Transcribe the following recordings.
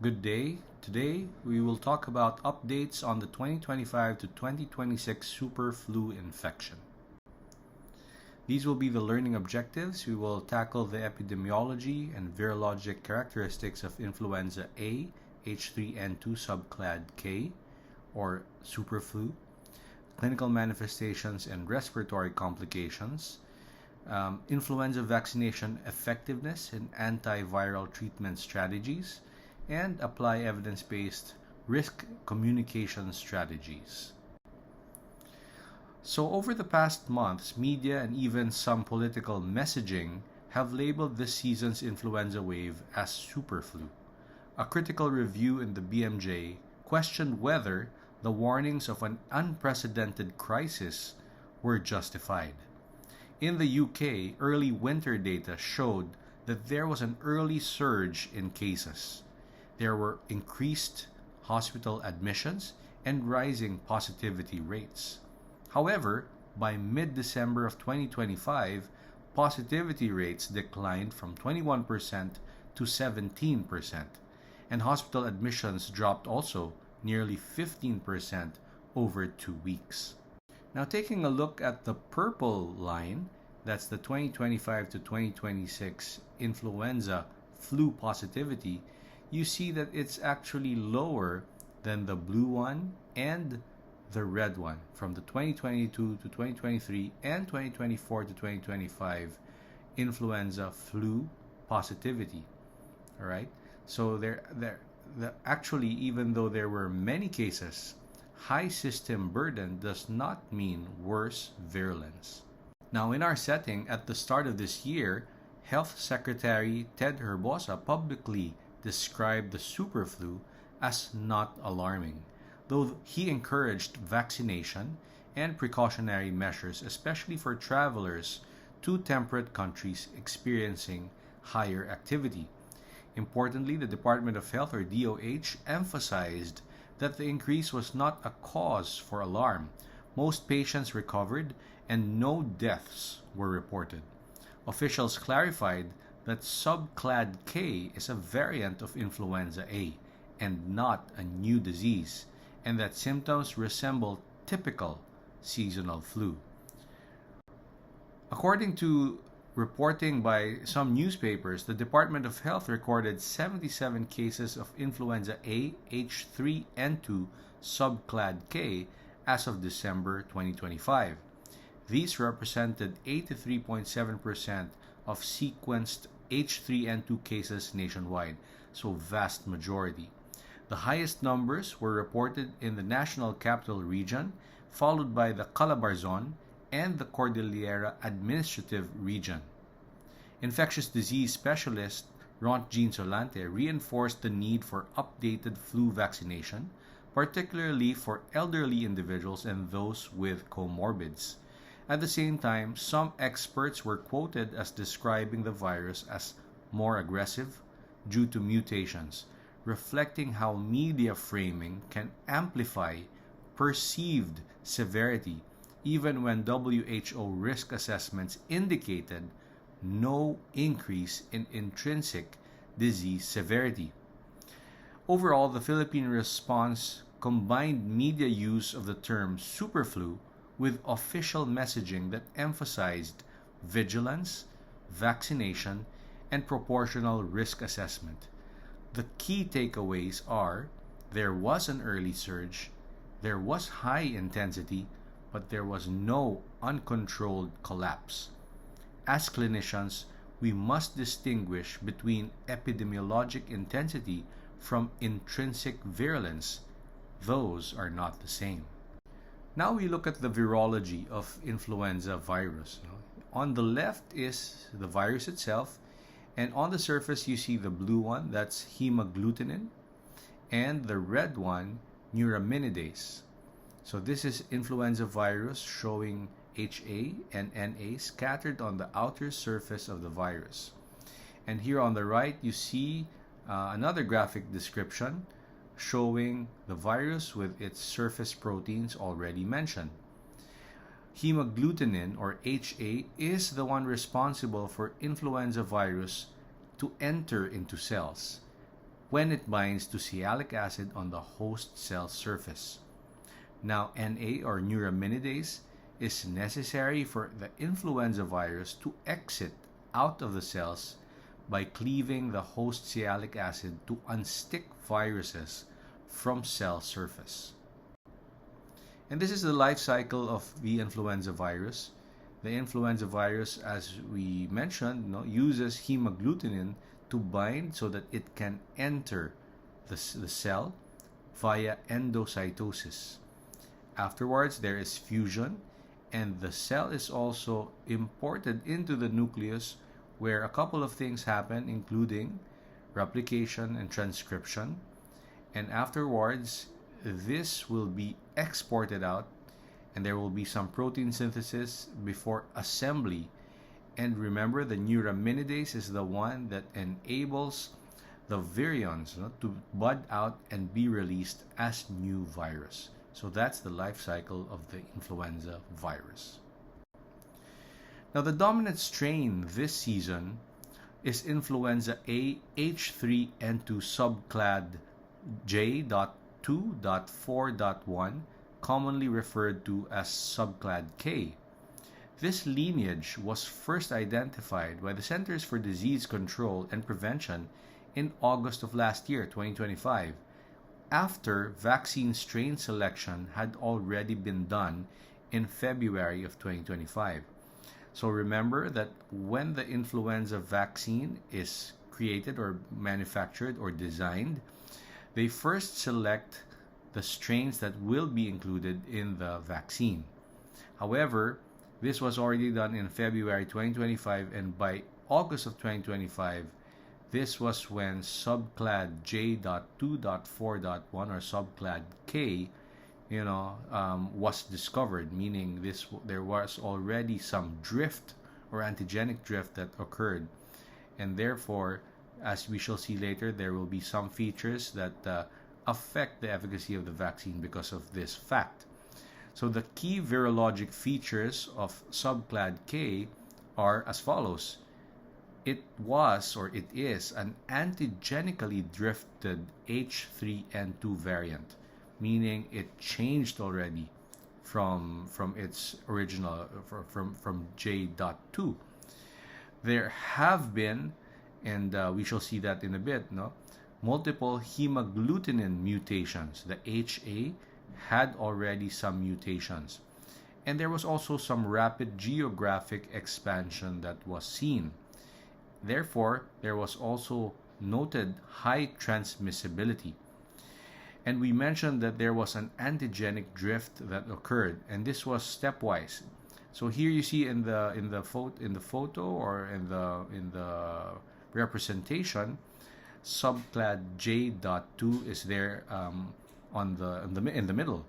Good day. Today we will talk about updates on the 2025 to 2026 super flu infection. These will be the learning objectives. We will tackle the epidemiology and virologic characteristics of influenza A, H3N2 subclad K, or superflu, clinical manifestations and respiratory complications, influenza vaccination effectiveness and antiviral treatment strategies, and apply evidence-based risk communication strategies. So over the past months, media and even some political messaging have labeled this season's influenza wave as superflu. A critical review in the BMJ questioned whether the warnings of an unprecedented crisis were justified. In the UK, early winter data showed that there was an early surge in cases. There were increased hospital admissions and rising positivity rates. However, by mid-December of 2025, positivity rates declined from 21% to 17%, and hospital admissions dropped also nearly 15% over 2 weeks. Now, taking a look at the purple line, that's the 2025 to 2026 influenza flu positivity, you see that it's actually lower than the blue one and the red one from the 2022 to 2023 and 2024 to 2025 influenza flu positivity. All right, so actually, even though there were many cases, high system burden does not mean worse virulence. Now, in our setting at the start of this year, Health Secretary Ted Herbosa publicly described the superflu as not alarming, though he encouraged vaccination and precautionary measures, especially for travelers to temperate countries experiencing higher activity. Importantly, the Department of Health, or DOH, emphasized that the increase was not a cause for alarm. Most patients recovered and no deaths were reported. Officials clarified that subclad K is a variant of influenza A and not a new disease, and that symptoms resemble typical seasonal flu. According to reporting by some newspapers, the Department of Health recorded 77 cases of influenza A H3N2 subclad K as of December 2025. These represented 83.7% of sequenced H3N2 cases nationwide, so vast majority. The highest numbers were reported in the National Capital Region, followed by the Calabarzon and the Cordillera Administrative Region. Infectious disease specialist Rontjean Solante reinforced the need for updated flu vaccination, particularly for elderly individuals and those with comorbids. At the same time, some experts were quoted as describing the virus as more aggressive due to mutations, reflecting how media framing can amplify perceived severity even when WHO risk assessments indicated no increase in intrinsic disease severity. Overall, the Philippine response combined media use of the term superflu with official messaging that emphasized vigilance, vaccination, and proportional risk assessment. The key takeaways are there was an early surge, there was high intensity, but there was no uncontrolled collapse. As clinicians, we must distinguish between epidemiologic intensity from intrinsic virulence. Those are not the same. Now we look at the virology of influenza virus. On the left is the virus itself, and on the surface you see the blue one, that's hemagglutinin, and the red one, neuraminidase. So this is influenza virus showing HA and NA scattered on the outer surface of the virus. And here on the right you see another graphic description showing the virus with its surface proteins already mentioned. Hemagglutinin, or HA, is the one responsible for influenza virus to enter into cells. when it binds to sialic acid on the host cell surface. Now, NA or neuraminidase is necessary for the influenza virus to exit out of the cells by cleaving the host sialic acid to unstick viruses from cell surface. And this is the life cycle of the influenza virus. The influenza virus, as we mentioned, uses hemagglutinin to bind so that it can enter the cell via endocytosis. Afterwards, there is fusion, and the cell is also imported into the nucleus, where a couple of things happen, including replication and transcription. And afterwards, this will be exported out, and there will be some protein synthesis before assembly. And remember, the neuraminidase is the one that enables the virions to bud out and be released as new virus. So that's the life cycle of the influenza virus. Now, the dominant strain this season is influenza A H3N2 subclad J.2.4.1, commonly referred to as subclad K. This lineage was first identified by the Centers for Disease Control and Prevention in August of last year, 2025, after vaccine strain selection had already been done in February of 2025. So remember that when the influenza vaccine is created or manufactured or designed, they first select the strains that will be included in the vaccine. However, this was already done in February 2025, and by August of 2025, this was when subclad J.2.4.1 or subclad K, was discovered, meaning there was already some drift or antigenic drift that occurred, and therefore, as we shall see later, there will be some features that affect the efficacy of the vaccine because of this fact. So the key virologic features of subclad K are as follows. It was, or it is, an antigenically drifted H3N2 variant, meaning it changed already from its original, from J.2. There have been, and we shall see that in a bit, multiple hemagglutinin mutations. The HA had already some mutations. And there was also some rapid geographic expansion that was seen. Therefore, there was also noted high transmissibility. And we mentioned that there was an antigenic drift that occurred, and this was stepwise. So here you see in the photo or in the representation, subclad J.2 is there in the middle.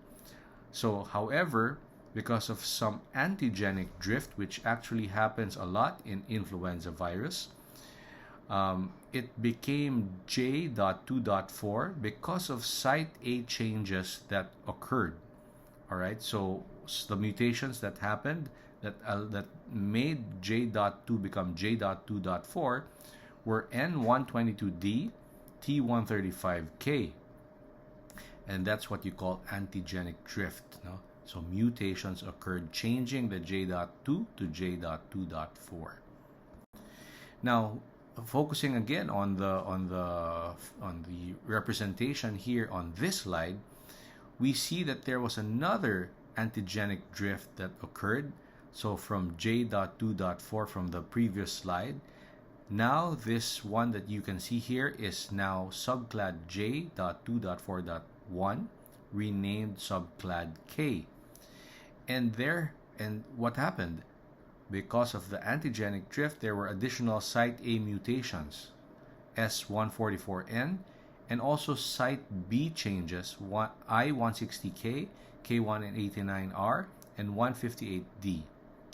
So, however, because of some antigenic drift, which actually happens a lot in influenza virus, it became J.2.4 because of site A changes that occurred. All right, so the mutations that happened that made J.2 become J.2.4 were N122D, T135K, and that's what you call antigenic drift. So mutations occurred, changing the J.2 to J.2.4. Now, focusing again on the representation here on this slide, we see that there was another antigenic drift that occurred. So from J.2.4 from the previous slide, now this one that you can see here is now subclad J.2.4.1, renamed subclad K. And what happened? Because of the antigenic drift, there were additional site A mutations, S144N, and also site B changes, I160K, K189R, and 158D,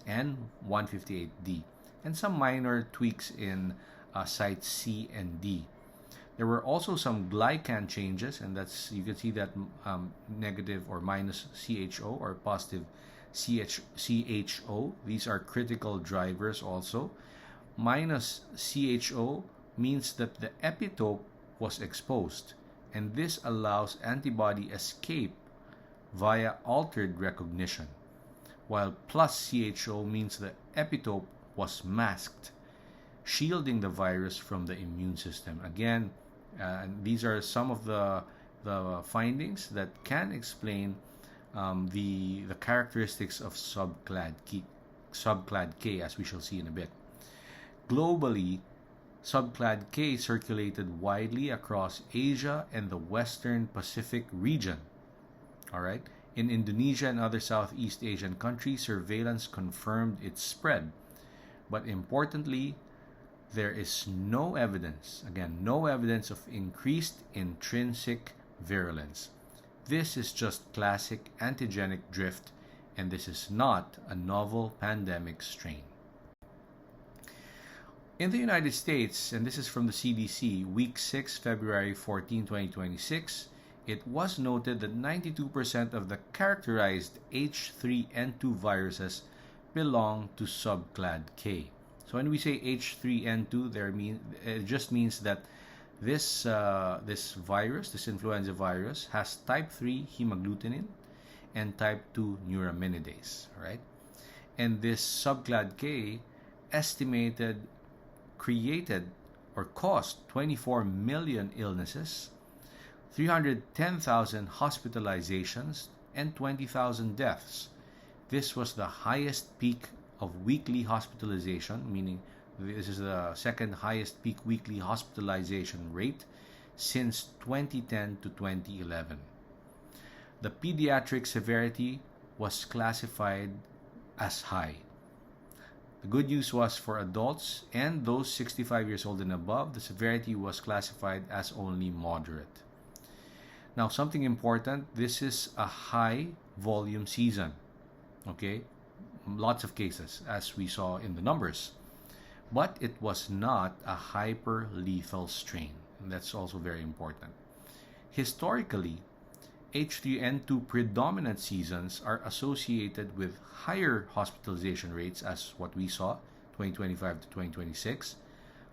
and 158D, and some minor tweaks in site C and D. There were also some glycan changes, and you can see that negative or minus CHO or positive CHO. These are critical drivers also. Minus CHO means that the epitope was exposed, and this allows antibody escape via altered recognition, while plus CHO means the epitope was masked, shielding the virus from the immune system. Again, these are some of the findings that can explain the characteristics of subclad K, as we shall see in a bit. Globally, subclad K circulated widely across Asia and the Western Pacific region. All right. In Indonesia and other Southeast Asian countries, surveillance confirmed its spread. But importantly, there is no evidence, again, no evidence of increased intrinsic virulence. This is just classic antigenic drift, and this is not a novel pandemic strain. In the United States, and this is from the CDC, week 6, February 14, 2026, it was noted that 92% of the characterized H3N2 viruses belong to subclad K. So when we say H3N2, it just means that this influenza virus, has type 3 hemagglutinin and type 2 neuraminidase, right? And this subclad K created or caused 24 million illnesses, 310,000 hospitalizations, and 20,000 deaths. This was the highest peak of weekly hospitalization, meaning this is the second highest peak weekly hospitalization rate since 2010 to 2011. The pediatric severity was classified as high. The good news was for adults and those 65 years old and above, the severity was classified as only moderate. Now, something important, this is a high volume season. Okay? Lots of cases, as we saw in the numbers. But it was not a hyper-lethal strain. And that's also very important. Historically, H3N2 predominant seasons are associated with higher hospitalization rates, as what we saw, 2025 to 2026,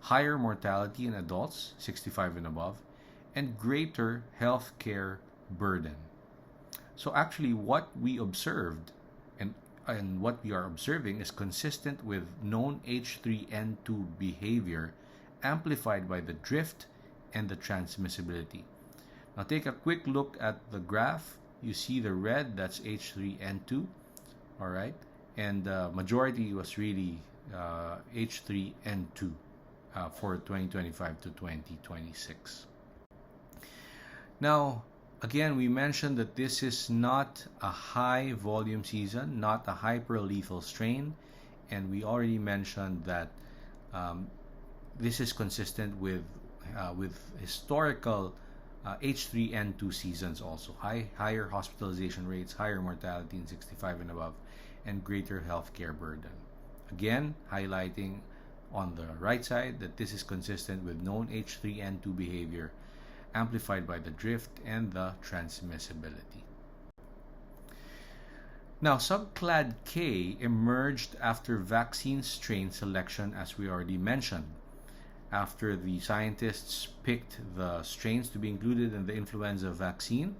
higher mortality in adults, 65 and above, and greater healthcare burden. So actually, what we observed and what we are observing is consistent with known H3N2 behavior amplified by the drift and the transmissibility. Now take a quick look at the graph. You see the red, that's H3N2, all right? And the majority was really H3N2 for 2025 to 2026. Now, again, we mentioned that this is not a high volume season, not a hyper-lethal strain, and we already mentioned that this is consistent with historical H3N2 seasons also. Higher hospitalization rates, higher mortality in 65 and above, and greater healthcare burden. Again, highlighting on the right side that this is consistent with known H3N2 behavior amplified by the drift and the transmissibility. Now, subclad K emerged after vaccine strain selection, as we already mentioned. After the scientists picked the strains to be included in the influenza vaccine,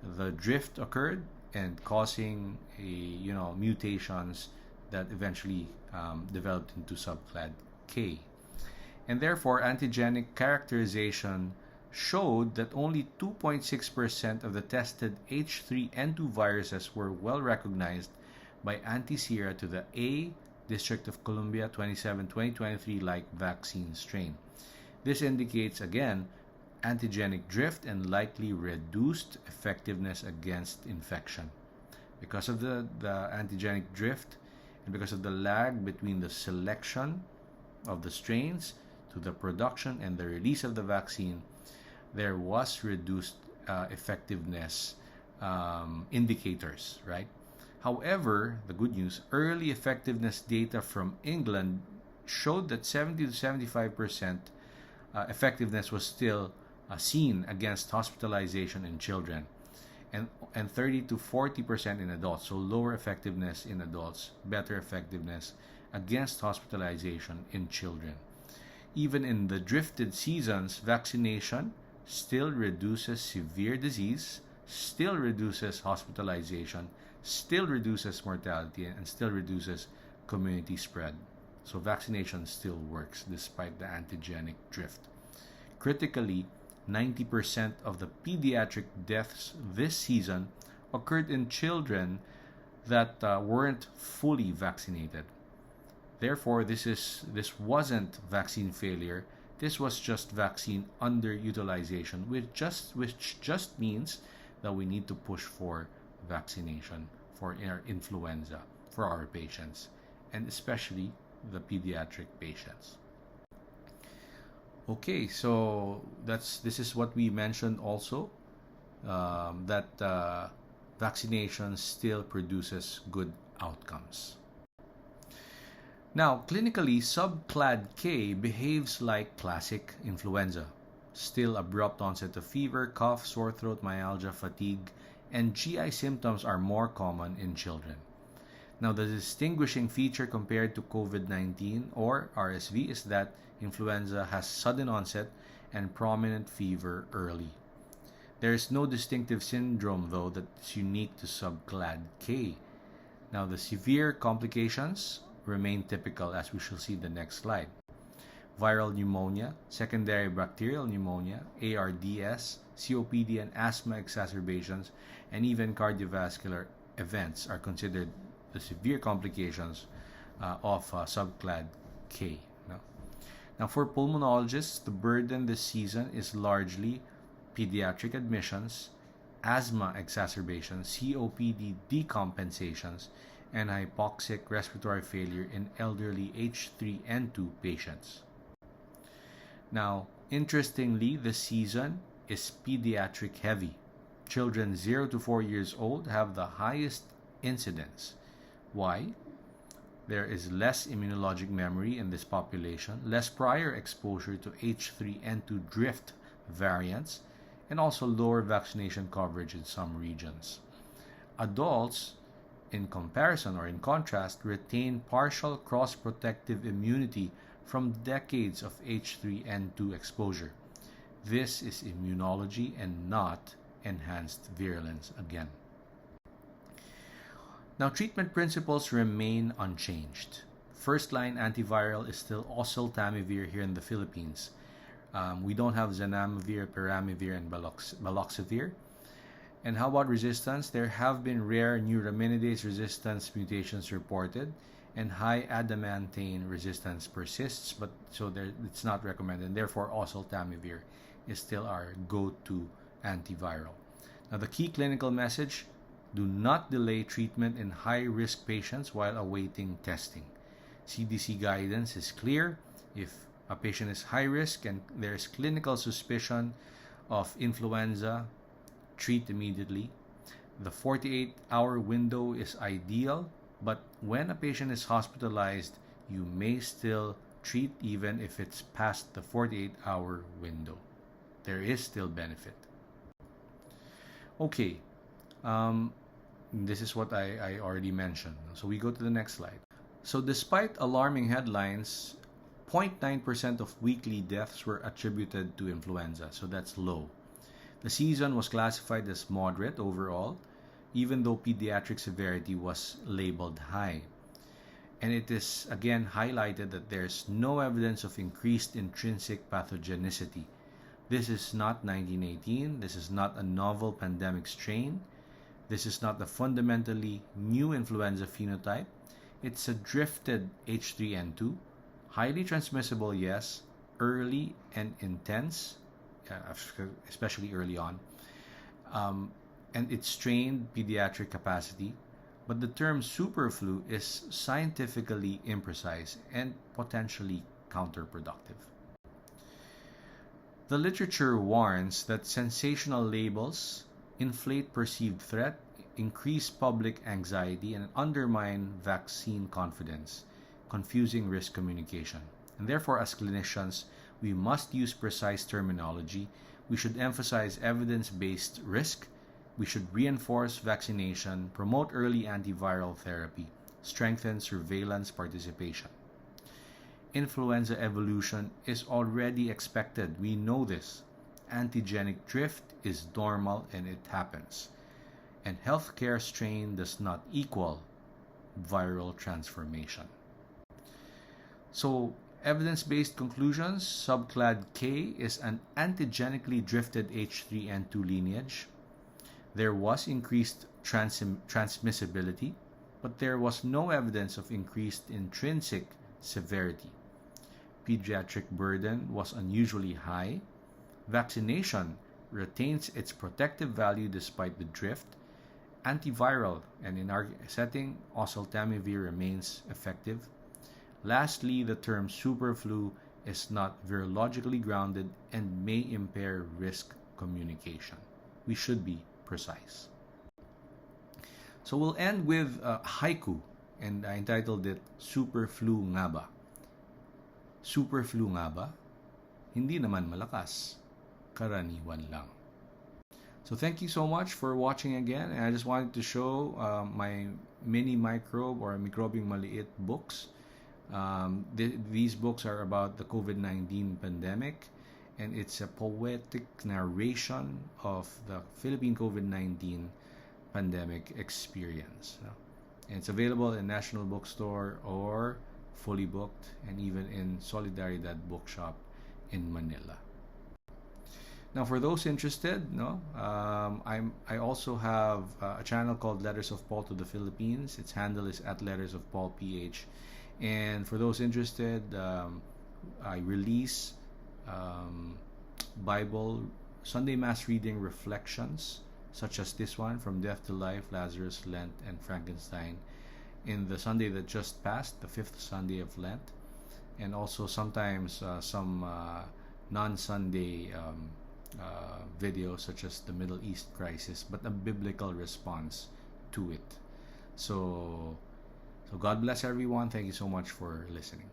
the drift occurred and causing mutations that eventually developed into subclad K. And therefore, antigenic characterization showed that only 2.6% of the tested H3N2 viruses were well recognized by anti-sera to the A District of Columbia 27-2023 vaccine strain. This indicates, again, antigenic drift and likely reduced effectiveness against infection. Because of the antigenic drift and because of the lag between the selection of the strains to the production and the release of the vaccine, there was reduced effectiveness indicators, right? However, the good news, early effectiveness data from England showed that 70 to 75% effectiveness was still seen against hospitalization in children, and 30 to 40% in adults. So lower effectiveness in adults, better effectiveness against hospitalization in children. Even in the drifted seasons, vaccination still reduces severe disease, still reduces hospitalization, still reduces mortality, and still reduces community spread. So vaccination still works despite the antigenic drift. Critically, 90% of the pediatric deaths this season occurred in children that weren't fully vaccinated. Therefore, this wasn't vaccine failure. This was just vaccine underutilization, which just means that we need to push for vaccination for our influenza for our patients, and especially the pediatric patients. Okay, so this is what we mentioned also, that vaccination still produces good outcomes. Now, clinically, subclad K behaves like classic influenza. Still abrupt onset of fever, cough, sore throat, myalgia, fatigue, and GI symptoms are more common in children. Now, the distinguishing feature compared to COVID-19 or RSV is that influenza has sudden onset and prominent fever early. There is no distinctive syndrome, though, that's unique to subclad K. Now, the severe complications remain typical, as we shall see in the next slide. Viral pneumonia, secondary bacterial pneumonia, ARDS, COPD, and asthma exacerbations, and even cardiovascular events are considered the severe complications of subclad K. Now, for pulmonologists, the burden this season is largely pediatric admissions, asthma exacerbations, COPD decompensations, and hypoxic respiratory failure in elderly H3N2 patients. Now, interestingly, this season is pediatric heavy. Children 0 to 4 years old have the highest incidence. Why? There is less immunologic memory in this population, less prior exposure to H3N2 drift variants, and also lower vaccination coverage in some regions. Adults, in comparison or in contrast, retain partial cross-protective immunity from decades of H3N2 exposure. This is immunology and not enhanced virulence again. Now, treatment principles remain unchanged. First-line antiviral is still oseltamivir here in the Philippines. We don't have zanamivir, peramivir, and baloxavir. And how about resistance? There have been rare neuraminidase resistance mutations reported, and high adamantane resistance persists, but it's not recommended. And therefore, oseltamivir is still our go-to antiviral. Now, the key clinical message: do not delay treatment in high-risk patients while awaiting testing. CDC guidance is clear. If a patient is high risk and there's clinical suspicion of influenza, treat immediately. The 48-hour window is ideal, but when a patient is hospitalized, you may still treat even if it's past the 48-hour window. There is still benefit. Okay, this is what I already mentioned. So we go to the next slide. So despite alarming headlines, 0.9% of weekly deaths were attributed to influenza, so that's low. The season was classified as moderate overall, even though pediatric severity was labeled high. And it is again highlighted that there's no evidence of increased intrinsic pathogenicity. This is not 1918, this is not a novel pandemic strain, this is not the fundamentally new influenza phenotype. It's a drifted H3N2, highly transmissible, yes, early and intense, especially early on, and it strained pediatric capacity, but the term superflu is scientifically imprecise and potentially counterproductive. The literature warns that sensational labels inflate perceived threat, increase public anxiety, and undermine vaccine confidence, confusing risk communication. And therefore, as clinicians, we must use precise terminology. We should emphasize evidence-based risk. We should reinforce vaccination, promote early antiviral therapy, strengthen surveillance participation. influenza evolution is already expected. We know this. Antigenic drift is normal and it happens. And healthcare strain does not equal viral transformation. So, evidence-based conclusions, subclad K is an antigenically drifted H3N2 lineage. There was increased transmissibility, but there was no evidence of increased intrinsic severity. Pediatric burden was unusually high. Vaccination retains its protective value despite the drift. Antiviral, and in our setting, oseltamivir remains effective. Lastly, the term superflu is not virologically grounded and may impair risk communication. We should be precise. So we'll end with a haiku, and I entitled it, Superflu nga ba? Superflu nga ba? Hindi naman malakas. Karaniwan lang. So thank you so much for watching again. And I just wanted to show my mini microbe or microbiang maliit books. These books are about the COVID-19 pandemic, and it's a poetic narration of the Philippine COVID-19 pandemic experience. And it's available in National Bookstore or fully booked, and even in Solidaridad Bookshop in Manila. Now, for those interested, I also have a channel called Letters of Paul to the Philippines. Its handle is at Letters of Paul PH. And for those interested, I release Bible Sunday Mass reading reflections, such as this one, From Death to Life, Lazarus, Lent, and Frankenstein, in the Sunday that just passed, the 5th Sunday of Lent, and also sometimes some non-Sunday videos, such as the Middle East crisis, but a biblical response to it. So God bless everyone. Thank you so much for listening.